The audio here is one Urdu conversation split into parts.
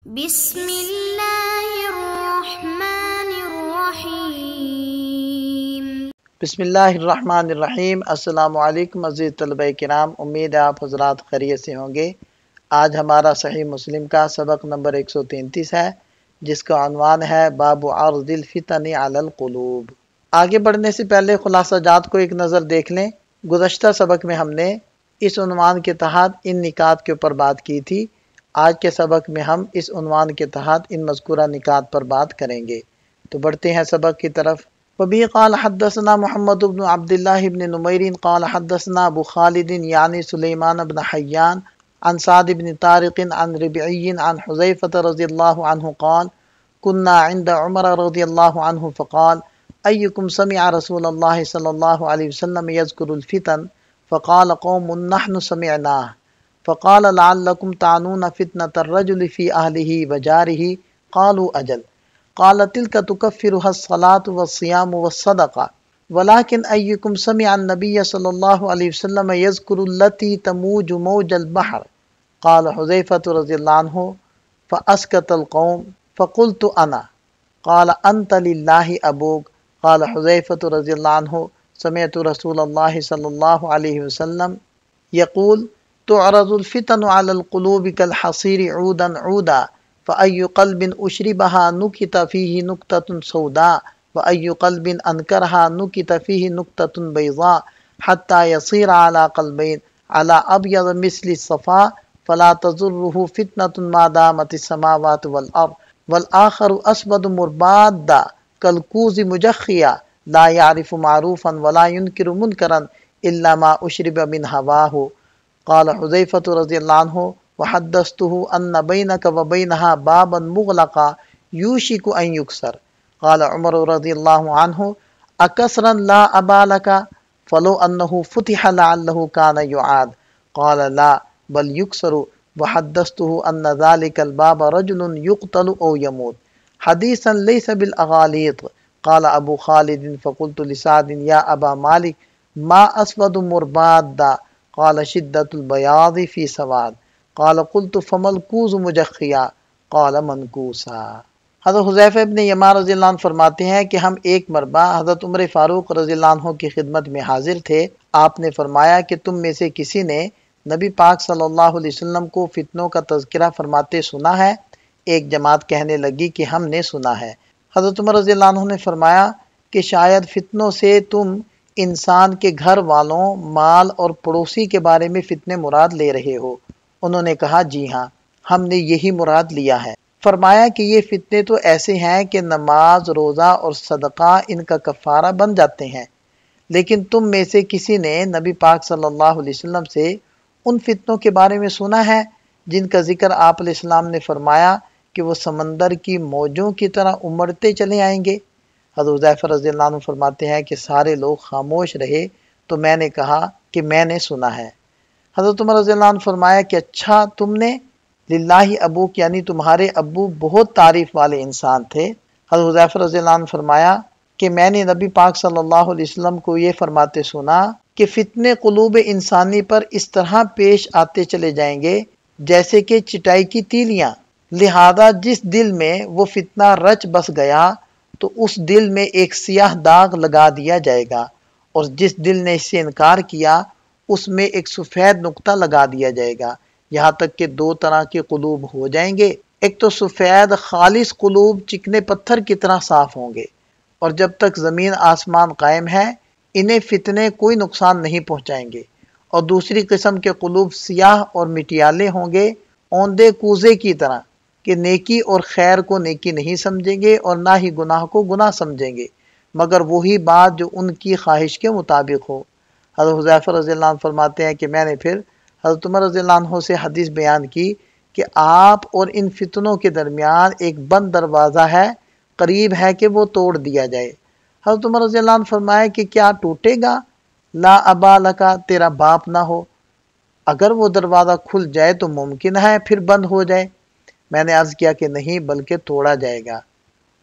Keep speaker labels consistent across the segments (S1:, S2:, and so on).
S1: بسم اللہ الرحمن الرحیم۔
S2: بسم اللہ الرحمن الرحیم۔ السلام علیکم عزیز طلبہ کرام، امید ہے آپ حضرات خیریت سے ہوں گے۔ آج ہمارا صحیح مسلم کا سبق نمبر 133 ہے، جس کا عنوان ہے باب عرض الفتن علی القلوب۔ آگے بڑھنے سے پہلے خلاصہ جات کو ایک نظر دیکھ لیں۔ گزشتہ سبق میں ہم نے اس عنوان کے تحت ان نکات کے اوپر بات کی تھی۔ آج کے سبق میں ہم اس عنوان کے تحت ان مذکورہ نکات پر بات کریں گے۔ تو بڑھتے ہیں سبق کی طرف۔ وبه قال حدثنا محمد بن عبد الله بن نمير قال حدثنا ابو خالد يعني سليمان بن حيان عن سعد بن طارق عن ربعي عن حذيفة رضي الله عنه قال كنا عند عمر رضي الله عنه فقال أيكم سمع رسول الله صلى الله عليه وسلم يذكر الفتن فقال قوم نحن سمعناه فقال لعلكم تعنون فتنة الرجل في أهله وجاره قالوا أجل قال تلك تكفرها الصلاة والصيام والصدقة ولكن أيكم سمع النبي صلى الله عليه وسلم يذكر التي تموج موج البحر قال حذيفة رضي الله عنه فأسكت القوم فقلت أنا قال أنت لله أبوك قال حذيفة رضي الله عنه سمعت رسول الله صلى الله عليه وسلم يقول تعرض الفتن على القلوب كالحصير عودا عودا فأي قلب أشربها نكت فيه نكتة سوداء وأي قلب أنكرها نكت فيه نكتة بيضاء حتى يصير على قلبين على أبيض مثل الصفاء فلا تضره فتنة ما دامت السماوات والأرض والآخر أسود مربادا كالكوز مجخيا لا يعرف معروفا ولا ينكر منكرا إلا ما أشرب من هواه قال حذيفة رضي الله عنه وحدثته أن بينك وبينها بابا مغلقا يوشك أن يكسر قال عمر رضي الله عنه أكسرا لا أبا لك فلو أنه فتح لعله كان يعاد قال لا بل يكسر وحدثته أن ذلك الباب رجل يقتل أو يموت حديثا ليس بالأغاليط قال أبو خالد فقلت لسعد يا أبا مالك ما أسود مربادا قال شدة البياض في سواد قال قلت فما الكوز مجخيا قال منكوسا۔ حضرت حذیفہ ابن یمان رضی اللہ عنہ فرماتے ہیں کہ ہم ایک مرتبہ حضرت عمر فاروق رضی اللہ عنہ کی خدمت میں حاضر تھے۔ آپ نے فرمایا کہ تم میں سے کسی نے نبی پاک صلی اللہ علیہ وسلم کو فتنوں کا تذکرہ فرماتے سنا ہے؟ ایک جماعت کہنے لگی کہ ہم نے سنا ہے۔ حضرت عمر رضی اللہ عنہ نے فرمایا کہ شاید فتنوں سے تم انسان کے گھر والوں، مال اور پڑوسی کے بارے میں فتنے مراد لے رہے ہو۔ انہوں نے کہا جی ہاں، ہم نے یہی مراد لیا ہے۔ فرمایا کہ یہ فتنے تو ایسے ہیں کہ نماز، روزہ اور صدقہ ان کا کفارہ بن جاتے ہیں، لیکن تم میں سے کسی نے نبی پاک صلی اللہ علیہ وسلم سے ان فتنوں کے بارے میں سنا ہے جن کا ذکر آپ علیہ السلام نے فرمایا کہ وہ سمندر کی موجوں کی طرح امڑتے چلے آئیں گے؟ حضرت حذیفہ رضی اللہ عنہ فرماتے ہیں کہ سارے لوگ خاموش رہے تو میں نے کہا کہ میں نے سنا ہے۔ حضرت عمر رضی اللہ عنہ فرمایا کہ اچھا تم نے؟ للہ ابوک یعنی تمہارے ابو بہت تعریف والے انسان تھے۔ حضرت حذیفہ رضی اللہ عنہ فرمایا کہ میں نے نبی پاک صلی اللہ علیہ وسلم کو یہ فرماتے سنا کہ فتنے قلوب انسانی پر اس طرح پیش آتے چلے جائیں گے جیسے کہ چٹائی کی تیلیاں، لہذا جس دل میں وہ فتنہ رچ بس گیا تو اس دل میں ایک سیاہ داغ لگا دیا جائے گا، اور جس دل نے اس سے انکار کیا اس میں ایک سفید نقطہ لگا دیا جائے گا، یہاں تک کہ دو طرح کے قلوب ہو جائیں گے۔ ایک تو سفید خالص قلوب چکنے پتھر کی طرح صاف ہوں گے، اور جب تک زمین آسمان قائم ہے انہیں فتنے کوئی نقصان نہیں پہنچائیں گے، اور دوسری قسم کے قلوب سیاہ اور مٹیالے ہوں گے، اوندے کوزے کی طرح، کہ نیکی اور خیر کو نیکی نہیں سمجھیں گے اور نہ ہی گناہ کو گناہ سمجھیں گے، مگر وہی بات جو ان کی خواہش کے مطابق ہو۔ حضرت حذیفہ رضی اللہ عنہ فرماتے ہیں کہ میں نے پھر حضرت عمر رضی اللہ عنہ سے حدیث بیان کی کہ آپ اور ان فتنوں کے درمیان ایک بند دروازہ ہے، قریب ہے کہ وہ توڑ دیا جائے۔ حضرت عمر رضی اللہ عنہ فرمایا کہ کیا ٹوٹے گا؟ لا ابا لکا، تیرا باپ نہ ہو؟ اگر وہ دروازہ کھل جائے تو ممکن ہے پھر بند ہو جائے؟ میں نے عرض کیا کہ نہیں، بلکہ توڑا جائے گا،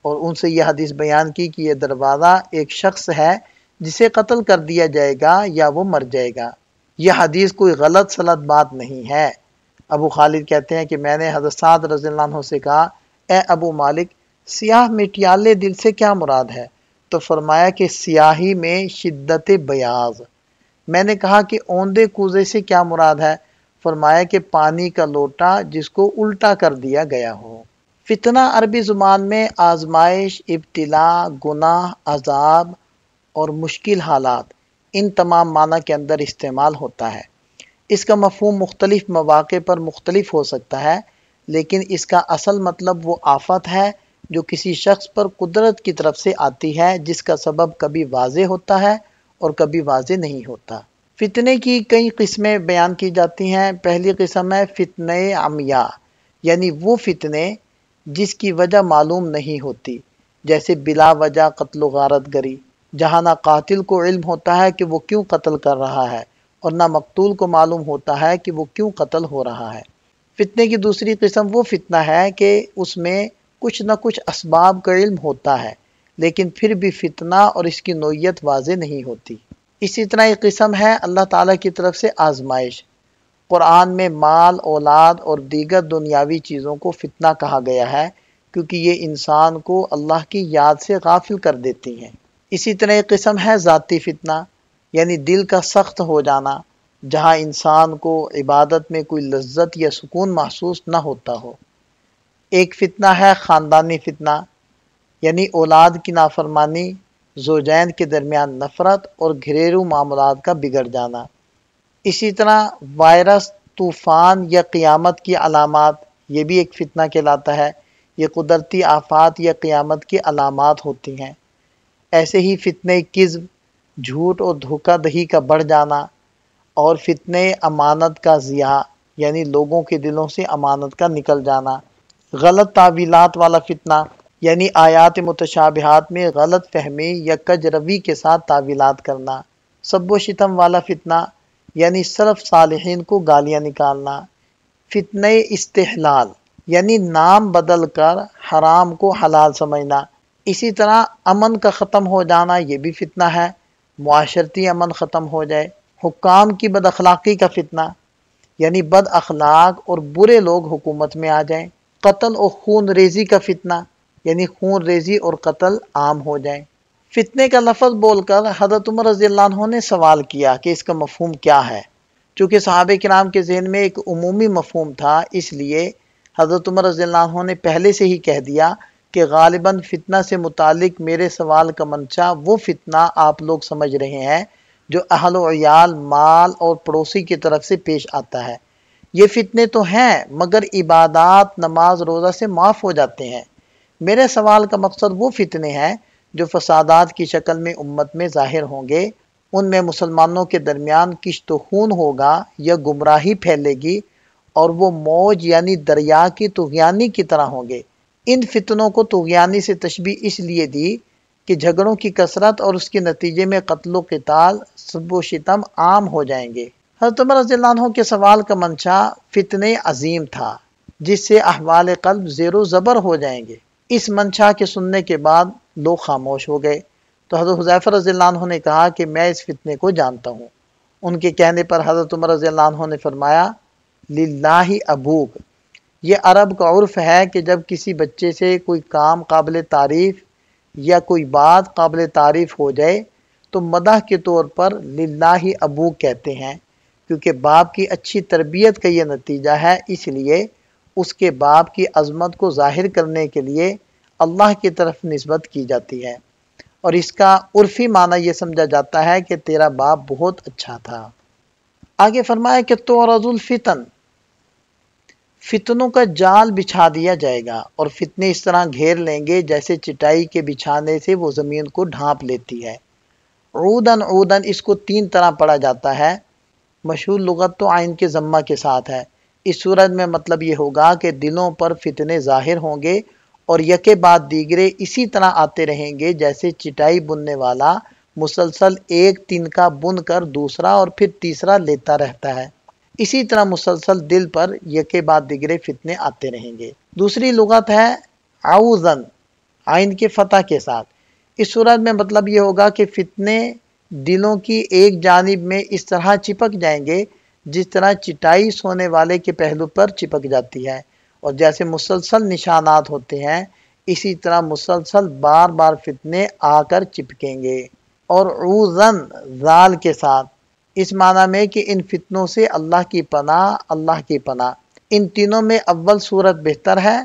S2: اور ان سے یہ حدیث بیان کی کہ یہ دروازہ ایک شخص ہے جسے قتل کر دیا جائے گا یا وہ مر جائے گا۔ یہ حدیث کوئی غلط سلط بات نہیں ہے، ابو خالد کہتے ہیں کہ میں نے حضرت سعد رضی اللہ عنہ سے کہا اے ابو مالک سیاہ مٹیالے دل سے کیا مراد ہے؟ تو فرمایا کہ سیاہی میں شدت بیاض۔ میں نے کہا کہ اوندے کوزے سے کیا مراد ہے؟ فرمایا کہ پانی کا لوٹا جس کو الٹا کر دیا گیا ہو۔ فتنہ عربی زبان میں آزمائش، ابتلا، گناہ، عذاب اور مشکل حالات، ان تمام معنی کے اندر استعمال ہوتا ہے۔ اس کا مفہوم مختلف مواقع پر مختلف ہو سکتا ہے، لیکن اس کا اصل مطلب وہ آفت ہے جو کسی شخص پر قدرت کی طرف سے آتی ہے، جس کا سبب کبھی واضح ہوتا ہے اور کبھی واضح نہیں ہوتا۔ فتنے کی کئی قسمیں بیان کی جاتی ہیں۔ پہلی قسم ہے فتنہ عمیہ، یعنی وہ فتنے جس کی وجہ معلوم نہیں ہوتی، جیسے بلا وجہ قتل و غارت گری، جہاں نہ قاتل کو علم ہوتا ہے کہ وہ کیوں قتل کر رہا ہے اور نہ مقتول کو معلوم ہوتا ہے کہ وہ کیوں قتل ہو رہا ہے۔ فتنے کی دوسری قسم وہ فتنہ ہے کہ اس میں کچھ نہ کچھ اسباب کا علم ہوتا ہے، لیکن پھر بھی فتنہ اور اس کی نوعیت واضح نہیں ہوتی۔ اسی طرح ایک قسم ہے اللہ تعالیٰ کی طرف سے آزمائش۔ قرآن میں مال، اولاد اور دیگر دنیاوی چیزوں کو فتنہ کہا گیا ہے، کیونکہ یہ انسان کو اللہ کی یاد سے غافل کر دیتی ہیں۔ اسی طرح ایک قسم ہے ذاتی فتنہ، یعنی دل کا سخت ہو جانا، جہاں انسان کو عبادت میں کوئی لذت یا سکون محسوس نہ ہوتا ہو۔ ایک فتنہ ہے خاندانی فتنہ، یعنی اولاد کی نافرمانی، زوجین کے درمیان نفرت اور گھریلو معاملات کا بگڑ جانا۔ اسی طرح وائرس، طوفان یا قیامت کی علامات، یہ بھی ایک فتنہ کہلاتا ہے۔ یہ قدرتی آفات یا قیامت کی علامات ہوتی ہیں۔ ایسے ہی فتنہ کذب، جھوٹ اور دھوکہ دہی کا بڑھ جانا، اور فتنہ امانت کا ضیاع، یعنی لوگوں کے دلوں سے امانت کا نکل جانا۔ غلط تعویلات والا فتنہ، یعنی آیات متشابہات میں غلط فہمی یا کج روی کے ساتھ تعویلات کرنا۔ سب و شتم والا فتنہ، یعنی سلف صالحین کو گالیاں نکالنا۔ فتنہ استحلال، یعنی نام بدل کر حرام کو حلال سمجھنا۔ اسی طرح امن کا ختم ہو جانا، یہ بھی فتنہ ہے، معاشرتی امن ختم ہو جائے۔ حکام کی بد اخلاقی کا فتنہ، یعنی بد اخلاق اور برے لوگ حکومت میں آ جائیں۔ قتل اور خون ریزی کا فتنہ، یعنی خون ریزی اور قتل عام ہو جائیں۔ فتنے کا لفظ بول کر حضرت عمر رضی اللہ عنہ نے سوال کیا کہ اس کا مفہوم کیا ہے۔ چونکہ صحابہ کرام کے ذہن میں ایک عمومی مفہوم تھا، اس لیے حضرت عمر رضی اللہ عنہ نے پہلے سے ہی کہہ دیا کہ غالباً فتنہ سے متعلق میرے سوال کا منشا وہ فتنہ آپ لوگ سمجھ رہے ہیں جو اہل و عیال، مال اور پڑوسی کی طرف سے پیش آتا ہے۔ یہ فتنے تو ہیں مگر عبادات، نماز، روزہ سے معاف ہو جاتے ہیں۔ میرے سوال کا مقصد وہ فتنے ہیں جو فسادات کی شکل میں امت میں ظاہر ہوں گے۔ ان میں مسلمانوں کے درمیان کشت و خون ہوگا یا گمراہی پھیلے گی، اور وہ موج یعنی دریا کی طغیانی کی طرح ہوں گے۔ ان فتنوں کو طغیانی سے تشبیہ اس لیے دی کہ جھگڑوں کی کثرت اور اس کے نتیجے میں قتل و قتال، سب و شتم عام ہو جائیں گے۔ حضرت عمر رضی اللہ عنہ کے سوال کا منشا فتنے عظیم تھا جس سے احوال قلب زیر و زبر ہو جائیں گے۔ اس منشا کے سننے کے بعد لوگ خاموش ہو گئے، تو حضرت حذیفہ رضی اللہ عنہ نے کہا کہ میں اس فتنے کو جانتا ہوں۔ ان کے کہنے پر حضرت عمر رضی اللہ عنہ نے فرمایا للہ ابوک۔ یہ عرب کا عرف ہے کہ جب کسی بچے سے کوئی کام قابل تعریف یا کوئی بات قابل تعریف ہو جائے تو مدح کے طور پر للہ ابوک کہتے ہیں، کیونکہ باپ کی اچھی تربیت کا یہ نتیجہ ہے، اس لیے اس کے باپ کی عظمت کو ظاہر کرنے کے لیے اللہ کی طرف نسبت کی جاتی ہے، اور اس کا عرفی معنی یہ سمجھا جاتا ہے کہ تیرا باپ بہت اچھا تھا۔ آگے فرمایا کہ تعرض الفتن، فتنوں کا جال بچھا دیا جائے گا، اور فتنے اس طرح گھیر لیں گے جیسے چٹائی کے بچھانے سے وہ زمین کو ڈھانپ لیتی ہے۔ عودن عودن، اس کو 3 طرح پڑھا جاتا ہے۔ مشہور لغت تو عین کے ضمہ کے ساتھ ہے۔ اس صورت میں مطلب یہ ہوگا کہ دلوں پر فتنے ظاہر ہوں گے اور یکے بعد دیگرے اسی طرح آتے رہیں گے جیسے چٹائی بننے والا مسلسل ایک تنکا بن کر دوسرا اور پھر تیسرا لیتا رہتا ہے، اسی طرح مسلسل دل پر یکے بعد دیگرے فتنے آتے رہیں گے۔ دوسری لغت ہے عوزن، عین کے فتح کے ساتھ۔ اس صورت میں مطلب یہ ہوگا کہ فتنے دلوں کی ایک جانب میں اس طرح چپک جائیں گے جس طرح چٹائی سونے والے کے پہلو پر چپک جاتی ہے اور جیسے مسلسل نشانات ہوتے ہیں، اسی طرح مسلسل بار بار فتنے آ کر چپکیں گے۔ اور عوذن زال کے ساتھ، اس معنی میں کہ ان فتنوں سے اللہ کی پناہ، اللہ کی پناہ۔ ان تینوں میں اول صورت بہتر ہے،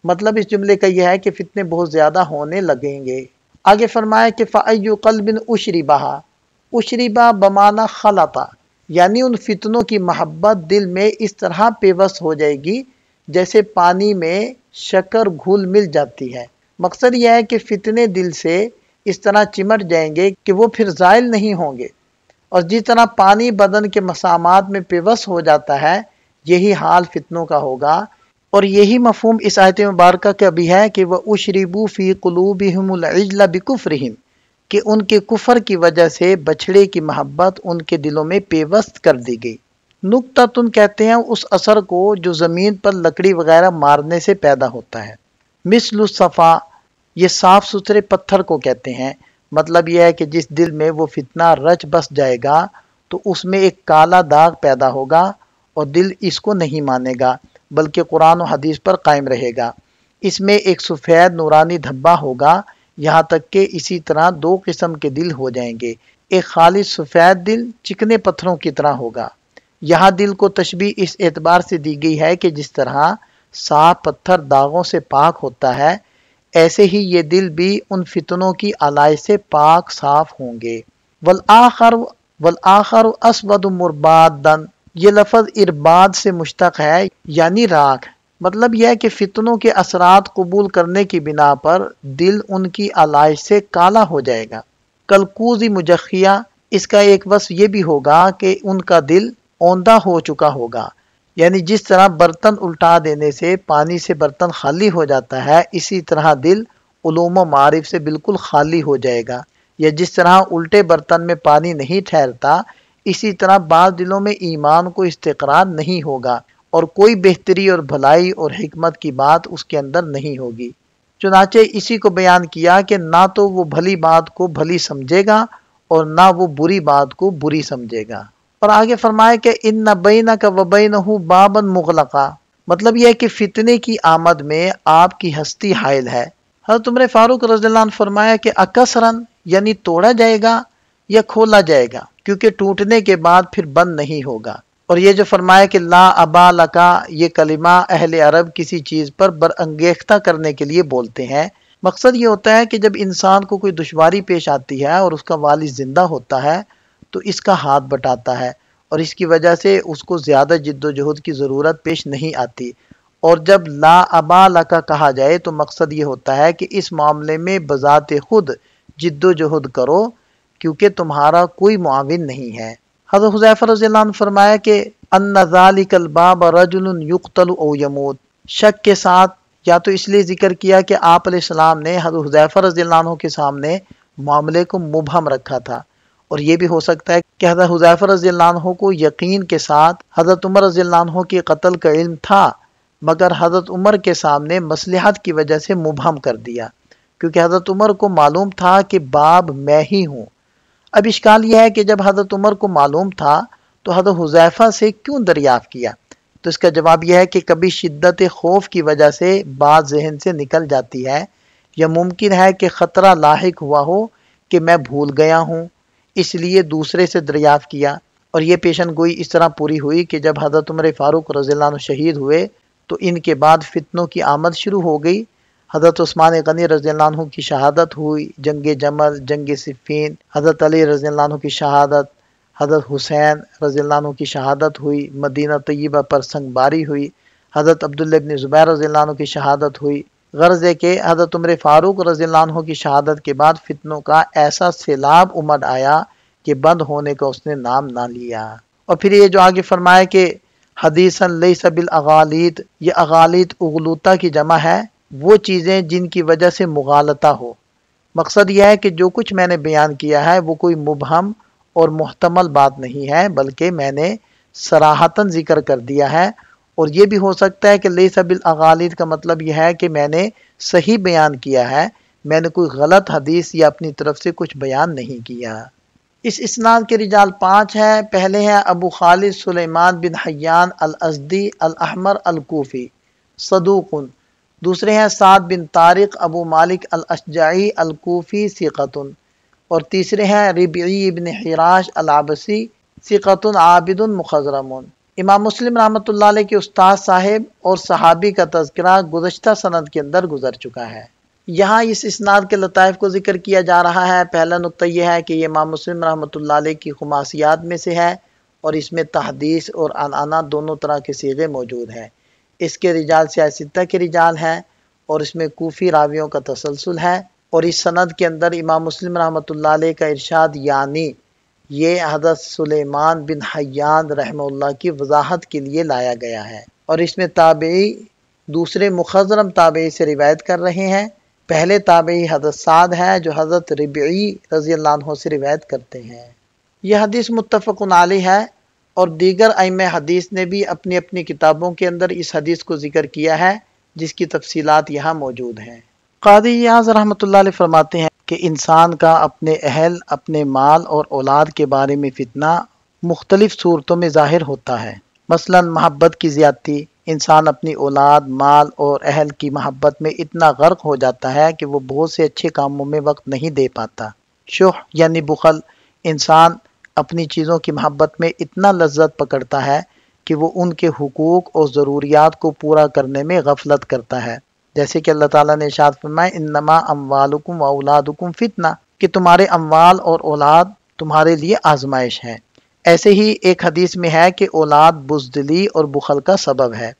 S2: مطلب اس جملے کا یہ ہے کہ فتنے بہت زیادہ ہونے لگیں گے۔ آگے فرمایا کہ فَأَيُّ قَلْبٍ أُشْرِبَهَا، اشربا بمعنی خلطا، یعنی ان فتنوں کی محبت دل میں اس طرح پیوست ہو جائے گی جیسے پانی میں شکر گھل مل جاتی ہے۔ مقصد یہ ہے کہ فتنے دل سے اس طرح چمٹ جائیں گے کہ وہ پھر زائل نہیں ہوں گے، اور جس طرح پانی بدن کے مسامات میں پیوست ہو جاتا ہے، یہی حال فتنوں کا ہوگا۔ اور یہی مفہوم اس آیت مبارکہ کا بھی ہے کہ وَأُشْرِبُوا فِي قُلُوبِهِمُ الْعِجْلَ بِكُفْرِهِمْ، کہ ان کے کفر کی وجہ سے بچھڑے کی محبت ان کے دلوں میں پیوست کر دی گئی۔ نقطۃ کہتے ہیں اس اثر کو جو زمین پر لکڑی وغیرہ مارنے سے پیدا ہوتا ہے۔ مثل الصفا، یہ صاف ستھرے پتھر کو کہتے ہیں۔ مطلب یہ ہے کہ جس دل میں وہ فتنہ رچ بس جائے گا تو اس میں ایک کالا داغ پیدا ہوگا اور دل اس کو نہیں مانے گا بلکہ قرآن و حدیث پر قائم رہے گا۔ اس میں ایک سفید نورانی دھبا ہوگا، یہاں تک کہ اسی طرح دو قسم کے دل ہو جائیں گے۔ ایک خالص سفید دل چکنے پتھروں کی طرح ہوگا۔ یہاں دل کو تشبیہ اس اعتبار سے دی گئی ہے کہ جس طرح صاف پتھر داغوں سے پاک ہوتا ہے، ایسے ہی یہ دل بھی ان فتنوں کی علائش سے پاک صاف ہوں گے۔ والآخر اسود مربادن، یہ لفظ ارباد سے مشتق ہے یعنی راکھ۔ مطلب یہ ہے کہ فتنوں کے اثرات قبول کرنے کی بنا پر دل ان کی علائش سے کالا ہو جائے گا۔ کلکوزی مجخیہ، اس کا ایک وصف یہ بھی ہوگا کہ ان کا دل اوندھا ہو چکا ہوگا، یعنی جس طرح برتن الٹا دینے سے پانی سے برتن خالی ہو جاتا ہے، اسی طرح دل علوم و معارف سے بالکل خالی ہو جائے گا۔ یا جس طرح الٹے برتن میں پانی نہیں ٹھہرتا، اسی طرح بعض دلوں میں ایمان کو استقرار نہیں ہوگا اور کوئی بہتری اور بھلائی اور حکمت کی بات اس کے اندر نہیں ہوگی۔ چنانچہ اسی کو بیان کیا کہ نہ تو وہ بھلی بات کو بھلی سمجھے گا اور نہ وہ بری بات کو بری سمجھے گا۔ اور آگے فرمایا کہ ان بینک و بینہ بابا مغلقا، مطلب یہ ہے کہ فتنے کی آمد میں آپ کی ہستی حائل ہے۔ حضرت عمر فاروق رضی اللہ عنہ فرمایا کہ اکسرن، یعنی توڑا جائے گا یا کھولا جائے گا، کیونکہ ٹوٹنے کے بعد پھر بند نہیں ہوگا۔ اور یہ جو فرمایا کہ لا ابا لکا، یہ کلمہ اہل عرب کسی چیز پر برانگیختہ کرنے کے لیے بولتے ہیں۔ مقصد یہ ہوتا ہے کہ جب انسان کو کوئی دشواری پیش آتی ہے اور اس کا والد زندہ ہوتا ہے تو اس کا ہاتھ بٹاتا ہے اور اس کی وجہ سے اس کو زیادہ جد و جہد کی ضرورت پیش نہیں آتی۔ اور جب لا ابا لکا کہا جائے تو مقصد یہ ہوتا ہے کہ اس معاملے میں بذات خود جد و جہد کرو کیونکہ تمہارا کوئی معاون نہیں ہے۔ حضرت حذیفہ رضی اللہ عنہ فرمایا کہ ان ذالک الباب رجل یقتل او یموت، شک کے ساتھ، یا تو اس لیے ذکر کیا کہ آپ علیہ السلام نے حضرت حذیفہ رضی اللہ عنہ کے سامنے معاملے کو مبہم رکھا تھا، اور یہ بھی ہو سکتا ہے کہ حضرت حذیفہ رضی اللہ عنہ کو یقین کے ساتھ حضرت عمر رضی اللہ عنہ کے قتل کا علم تھا، مگر حضرت عمر کے سامنے مصلحت کی وجہ سے مبہم کر دیا، کیونکہ حضرت عمر کو معلوم تھا کہ باب میں ہی ہوں۔ اب اشکال یہ ہے کہ جب حضرت عمر کو معلوم تھا تو حضرت حذیفہ سے کیوں دریافت کیا؟ تو اس کا جواب یہ ہے کہ کبھی شدت خوف کی وجہ سے بات ذہن سے نکل جاتی ہے، یا ممکن ہے کہ خطرہ لاحق ہوا ہو کہ میں بھول گیا ہوں، اس لیے دوسرے سے دریافت کیا۔ اور یہ پیشن گوئی اس طرح پوری ہوئی کہ جب حضرت عمر فاروق رضی اللہ عنہ شہید ہوئے تو ان کے بعد فتنوں کی آمد شروع ہو گئی۔ حضرت عثمان غنی رضی اللہ عنہ کی شہادت ہوئی، جنگ جمل، جنگ صفین، حضرت علی رضی اللہ عنہ کی شہادت، حضرت حسین رضی اللہ عنہ کی شہادت ہوئی، مدینہ طیبہ پر سنگ باری ہوئی، حضرت عبداللہ بن زبیر رضی اللہ عنہ کی شہادت ہوئی۔ غرض ہے کہ حضرت عمر فاروق رضی اللہ عنہ کی شہادت کے بعد فتنوں کا ایسا سیلاب امڈ آیا کہ بند ہونے کا اس نے نام نہ لیا۔ اور پھر یہ جو آگے فرمایا کہ حدیثاً لیس بالاغالیط، یہ اغالیط اغلوطہ کی جمع ہے، وہ چیزیں جن کی وجہ سے مغالطہ ہو۔ مقصد یہ ہے کہ جو کچھ میں نے بیان کیا ہے وہ کوئی مبہم اور محتمل بات نہیں ہے، بلکہ میں نے صراحتاً ذکر کر دیا ہے۔ اور یہ بھی ہو سکتا ہے کہ لیس بالاغالیط کا مطلب یہ ہے کہ میں نے صحیح بیان کیا ہے، میں نے کوئی غلط حدیث یا اپنی طرف سے کچھ بیان نہیں کیا۔ اس اسناد کے رجال 5 ہیں۔ پہلے ہیں ابو خالد سلیمان بن حیان الازدی الاحمر الکوفی صدوق۔ دوسرے ہیں سعد بن طارق ابو مالک الاشجعی الکوفی ثقۃ۔ اور تیسرے ہیں ربعی بن حراش العبسی ثقۃ عابد مخضرم۔ امام مسلم رحمۃ اللہ علیہ کے استاد صاحب اور صحابی کا تذکرہ گزشتہ سند کے اندر گزر چکا ہے۔ یہاں اس اسناد کے لطائف کو ذکر کیا جا رہا ہے۔ پہلا نقطہ یہ ہے کہ یہ امام مسلم رحمۃ اللہ علیہ کی خماسیات میں سے ہے اور اس میں تحدیث اور عنعنہ دونوں طرح کے صیغے موجود ہیں۔ اس کے رجال سیاستہ کے رجال ہیں اور اس میں کوفی راویوں کا تسلسل ہے، اور اس سند کے اندر امام مسلم رحمۃ اللہ علیہ کا ارشاد یعنی یہ حضرت سلیمان بن حیان رحمہ اللہ کی وضاحت کے لیے لایا گیا ہے، اور اس میں تابعی دوسرے مخضرم تابعی سے روایت کر رہے ہیں۔ پہلے تابعی حضرت سعد ہے جو حضرت ربعی رضی اللہ عنہ سے روایت کرتے ہیں۔ یہ حدیث متفق علیہ ہے، اور دیگر ائمہ حدیث نے بھی اپنی اپنی کتابوں کے اندر اس حدیث کو ذکر کیا ہے، جس کی تفصیلات یہاں موجود ہیں۔ قاضی ایاز رحمۃ اللہ علیہ فرماتے ہیں کہ انسان کا اپنے اہل، اپنے مال اور اولاد کے بارے میں فتنہ مختلف صورتوں میں ظاہر ہوتا ہے۔ مثلا محبت کی زیادتی، انسان اپنی اولاد، مال اور اہل کی محبت میں اتنا غرق ہو جاتا ہے کہ وہ بہت سے اچھے کاموں میں وقت نہیں دے پاتا۔ شح یعنی بخل، انسان اپنی چیزوں کی محبت میں اتنا لذت پکڑتا ہے کہ وہ ان کے حقوق اور ضروریات کو پورا کرنے میں غفلت کرتا ہے، جیسے کہ اللہ تعالیٰ نے ارشاد فرمایا انما اموالکم و اولادکم فتنہ، کہ تمہارے اموال اور اولاد تمہارے لیے آزمائش ہے۔ ایسے ہی ایک حدیث میں ہے کہ اولاد بزدلی اور بخل کا سبب ہے۔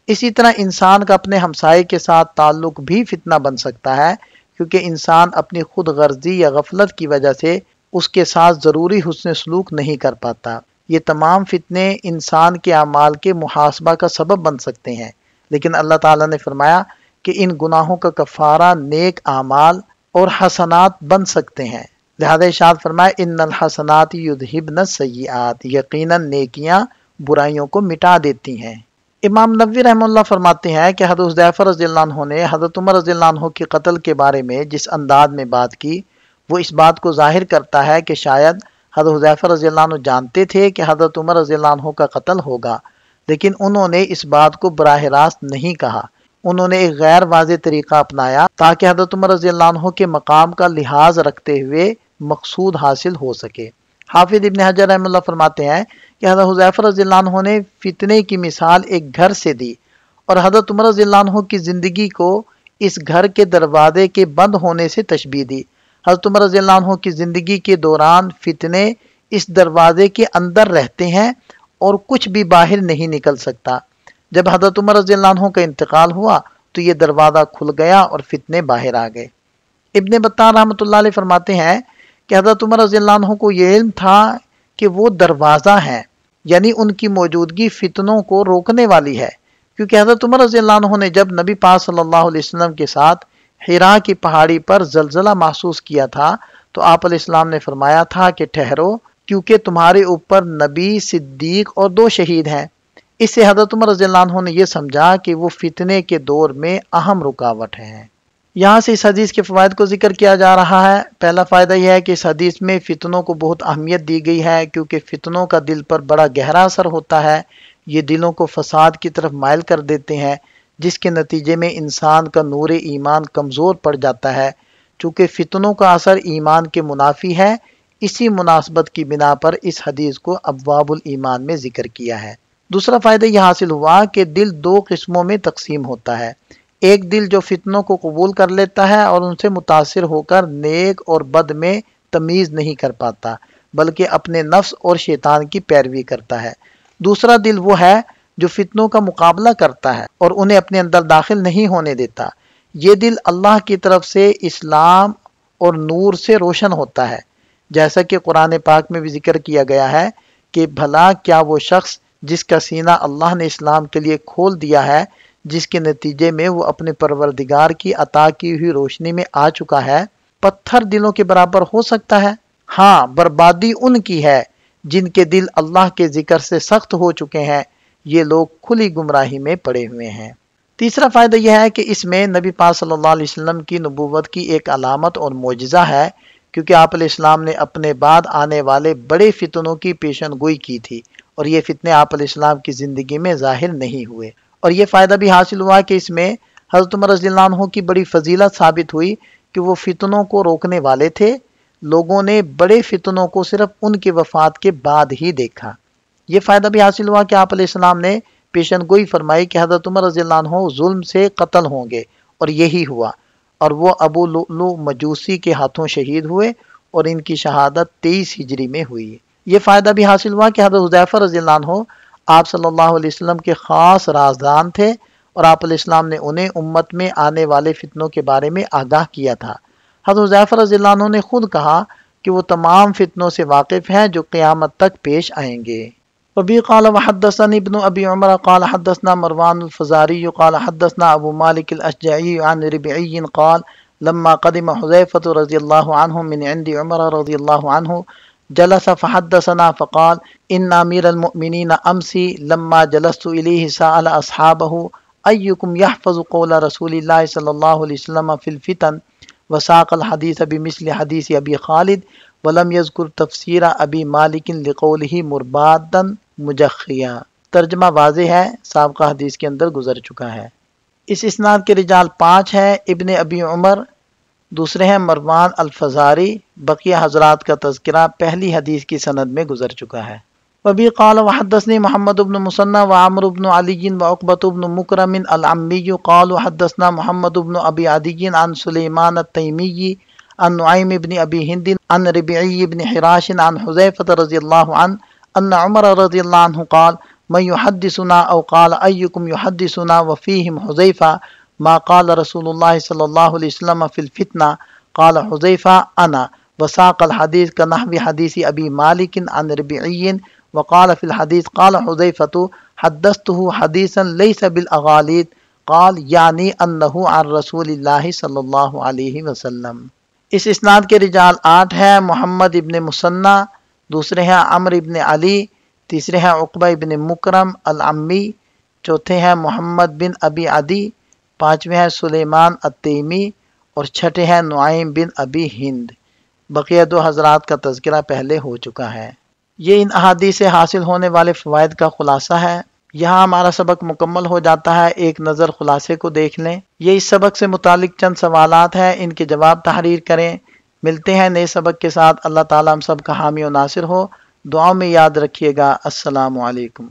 S2: اسی طرح انسان کا اپنے ہمسائے کے ساتھ تعلق بھی فتنہ بن سکتا ہے، کیونکہ انسان اپنی خود غرضی یا غفلت کی وجہ سے اس کے ساتھ ضروری حسن سلوک نہیں کر پاتا۔ یہ تمام فتنے انسان کے اعمال کے محاسبہ کا سبب بن سکتے ہیں، لیکن اللہ تعالیٰ نے فرمایا کہ ان گناہوں کا کفارہ نیک اعمال اور حسنات بن سکتے ہیں۔ لہذا ارشاد فرمایا ان الحسنات یذہبن السیئات، یقیناً نیکیاں برائیوں کو مٹا دیتی ہیں۔ امام نووی رحمہ اللہ فرماتے ہیں کہ حضرت حذیفہ رضی اللہ عنہ نے حضرت عمر رضی اللہ عنہ کے قتل کے بارے میں جس انداز میں بات کی، وہ اس بات کو ظاہر کرتا ہے کہ شاید حضرت حذیفہ رضی اللہ عنہ جانتے تھے کہ حضرت عمر رضی اللہ عنہ کا قتل ہوگا، لیکن انہوں نے اس بات کو براہ راست نہیں کہا۔ انہوں نے ایک غیر واضح طریقہ اپنایا تاکہ حضرت عمر رضی اللہ عنہ کے مقام کا لحاظ رکھتے ہوئے مقصود حاصل ہو سکے۔ حافظ ابن حجر رحمہ اللہ فرماتے ہیں کہ حضرت حذیفہ رضی اللہ عنہ نے فتنے کی مثال ایک گھر سے دی، اور حضرت عمر رضی اللہ عنہ کی زندگی کو اس گھر کے دروازے کے بند ہونے سے تشبیہ دی۔ حضرت عمر رضی اللہ عنہ کی زندگی کے دوران فتنے اس دروازے کے اندر رہتے ہیں اور کچھ بھی باہر نہیں نکل سکتا۔ جب حضرت عمر رضی اللہ عنہ کا انتقال ہوا تو یہ دروازہ کھل گیا اور فتنے باہر آ گئے۔ ابن بطال رحمۃ اللہ علیہ فرماتے ہیں کہ حضرت عمر رضی اللہ عنہ کو یہ علم تھا کہ وہ دروازہ ہیں، یعنی ان کی موجودگی فتنوں کو روکنے والی ہے، کیونکہ حضرت عمر رضی اللہ عنہ نے جب نبی پاک صلی اللہ علیہ وسلم کے ساتھ حرا کی پہاڑی پر زلزلہ محسوس کیا تھا تو آپ علیہ السلام نے فرمایا تھا کہ ٹھہرو، کیونکہ تمہارے اوپر نبی، صدیق اور 2 شہید ہیں۔ اس سے حضرت عمر رضی اللہ عنہ نے یہ سمجھا کہ وہ فتنے کے دور میں اہم رکاوٹ ہیں۔ یہاں سے اس حدیث کے فوائد کو ذکر کیا جا رہا ہے۔ پہلا فائدہ یہ ہے کہ اس حدیث میں فتنوں کو بہت اہمیت دی گئی ہے، کیونکہ فتنوں کا دل پر بڑا گہرا اثر ہوتا ہے۔ یہ دلوں کو فساد کی طرف مائل کر دیتے ہیں، جس کے نتیجے میں انسان کا نور ایمان کمزور پڑ جاتا ہے۔ چونکہ فتنوں کا اثر ایمان کے منافی ہے، اسی مناسبت کی بنا پر اس حدیث کو ابواب الایمان میں ذکر کیا ہے۔ دوسرا فائدہ یہ حاصل ہوا کہ دل 2 قسموں میں تقسیم ہوتا ہے۔ ایک دل جو فتنوں کو قبول کر لیتا ہے اور ان سے متاثر ہو کر نیک اور بد میں تمیز نہیں کر پاتا، بلکہ اپنے نفس اور شیطان کی پیروی کرتا ہے۔ دوسرا دل وہ ہے جو فتنوں کا مقابلہ کرتا ہے اور انہیں اپنے اندر داخل نہیں ہونے دیتا۔ یہ دل اللہ کی طرف سے اسلام اور نور سے روشن ہوتا ہے، جیسا کہ قرآن پاک میں بھی ذکر کیا گیا ہے کہ بھلا کیا وہ شخص جس کا سینہ اللہ نے اسلام کے لیے کھول دیا ہے، جس کے نتیجے میں وہ اپنے پروردگار کی عطا کی ہوئی روشنی میں آ چکا ہے، پتھر دلوں کے برابر ہو سکتا ہے؟ ہاں، بربادی ان کی ہے جن کے دل اللہ کے ذکر سے سخت ہو چکے ہیں، یہ لوگ کھلی گمراہی میں پڑے ہوئے ہیں۔ تیسرا فائدہ یہ ہے کہ اس میں نبی پاک صلی اللہ علیہ وسلم کی نبوت کی ایک علامت اور معجزہ ہے کیونکہ آپ علیہ السلام نے اپنے بعد آنے والے بڑے فتنوں کی پیشن گوئی کی تھی، اور یہ فتنے آپ علیہ السلام کی زندگی میں ظاہر نہیں ہوئے۔ اور یہ فائدہ بھی حاصل ہوا کہ اس میں حضرت عمر رضی اللہ عنہ کی بڑی فضیلت ثابت ہوئی کہ وہ فتنوں کو روکنے والے تھے۔ لوگوں نے بڑے فتنوں کو صرف ان کی وفات کے بعد ہی دیکھا۔ یہ فائدہ بھی حاصل ہوا کہ آپ علیہ السلام نے پیشن گوئی فرمائی کہ حضرت عمر رضی اللہ عنہ ظلم سے قتل ہوں گے، اور یہی ہوا، اور وہ ابو لؤلؤ مجوسی کے ہاتھوں شہید ہوئے، اور ان کی شہادت 23 ہجری میں ہوئی۔ یہ فائدہ بھی حاصل ہوا کہ حضرت حذیفہ رضی اللہ عنہ آپ صلی اللہ علیہ وسلم کے خاص رازدان تھے، اور آپ علیہ السلام نے انہیں امت میں آنے والے فتنوں کے بارے میں آگاہ کیا تھا۔ حضرت حذیفہ رضی اللہ عنہ نے خود کہا کہ وہ تمام فتنوں سے واقف ہیں جو قیامت تک پیش آئیں گے۔ وبی قال وحدثني ابن ابي عمر قال حدثنا مروان الفزاري قال حدثنا ابو مالك الاشجعي عن ربعي قال لما قدم حذيفة رضي الله عنه من عند عمر رضي الله عنه جلس فحدثنا فقال ان امير المؤمنين امسي لما جلست اليه سأل اصحابه ايكم يحفظ قول رسول الله صلى الله عليه وسلم في الفتن وساق الحديث بمثل حديث ابي خالد ولم يذكر تفسير ابي مالك لقوله مربادا مجخیا۔ ترجمہ واضح ہے، سابقہ حدیث کے اندر گزر چکا ہے۔ اس اسناد کے رجال 5 ہیں۔ ابن ابی عمر، دوسرے ہیں مروان الفزاری، بقیہ حضرات کا تذکرہ پہلی حدیث کی سند میں گزر چکا ہے۔ وبی قال وحدثني محمد بن مسنى وعمر بن علي وعقبة بن مكرم العمي قالوا حدثنا محمد بن ابي عدي عن سليمان التيمي عن نعيم بن ابي هند عن ربيعي بن حراش عن حذيفة رضي الله عنه ان عمر رضی اللہ عنہ قال من يحدثنا او قال ایکم يحدثنا وفيهم حذیفہ ما قال رسول اللہ صلی اللہ علیہ وسلم فی الفتنہ قال حذیفہ انا وساق الحدیث كنحو حدیث ابی مالک عن ربیعی وقال فی الحدیث قال حذیفہ حدثته حدیثا لیس بالاغالید قال یعنی انه عن رسول اللہ صلی اللہ علیہ وسلم۔ اس اسناد کے رجال 8 ہیں۔ محمد ابن مسنہ، دوسرے ہیں عمر ابن علی، تیسرے ہیں عقبہ ابن مکرم العمی، چوتھے ہیں محمد بن ابی عدی، پانچویں ہیں سلیمان التیمی، اور چھٹے ہیں نعیم بن ابی ہند۔ بقیہ 2 حضرات کا تذکرہ پہلے ہو چکا ہے۔ یہ ان احادیث سے حاصل ہونے والے فوائد کا خلاصہ ہے۔ یہاں ہمارا سبق مکمل ہو جاتا ہے۔ ایک نظر خلاصے کو دیکھ لیں۔ یہ اس سبق سے متعلق چند سوالات ہیں، ان کے جواب تحریر کریں۔ ملتے ہیں نئے سبق کے ساتھ۔ اللہ تعالیٰ ہم سب کا حامی و ناصر ہو۔ دعاؤں میں یاد رکھیے گا۔ السلام علیکم۔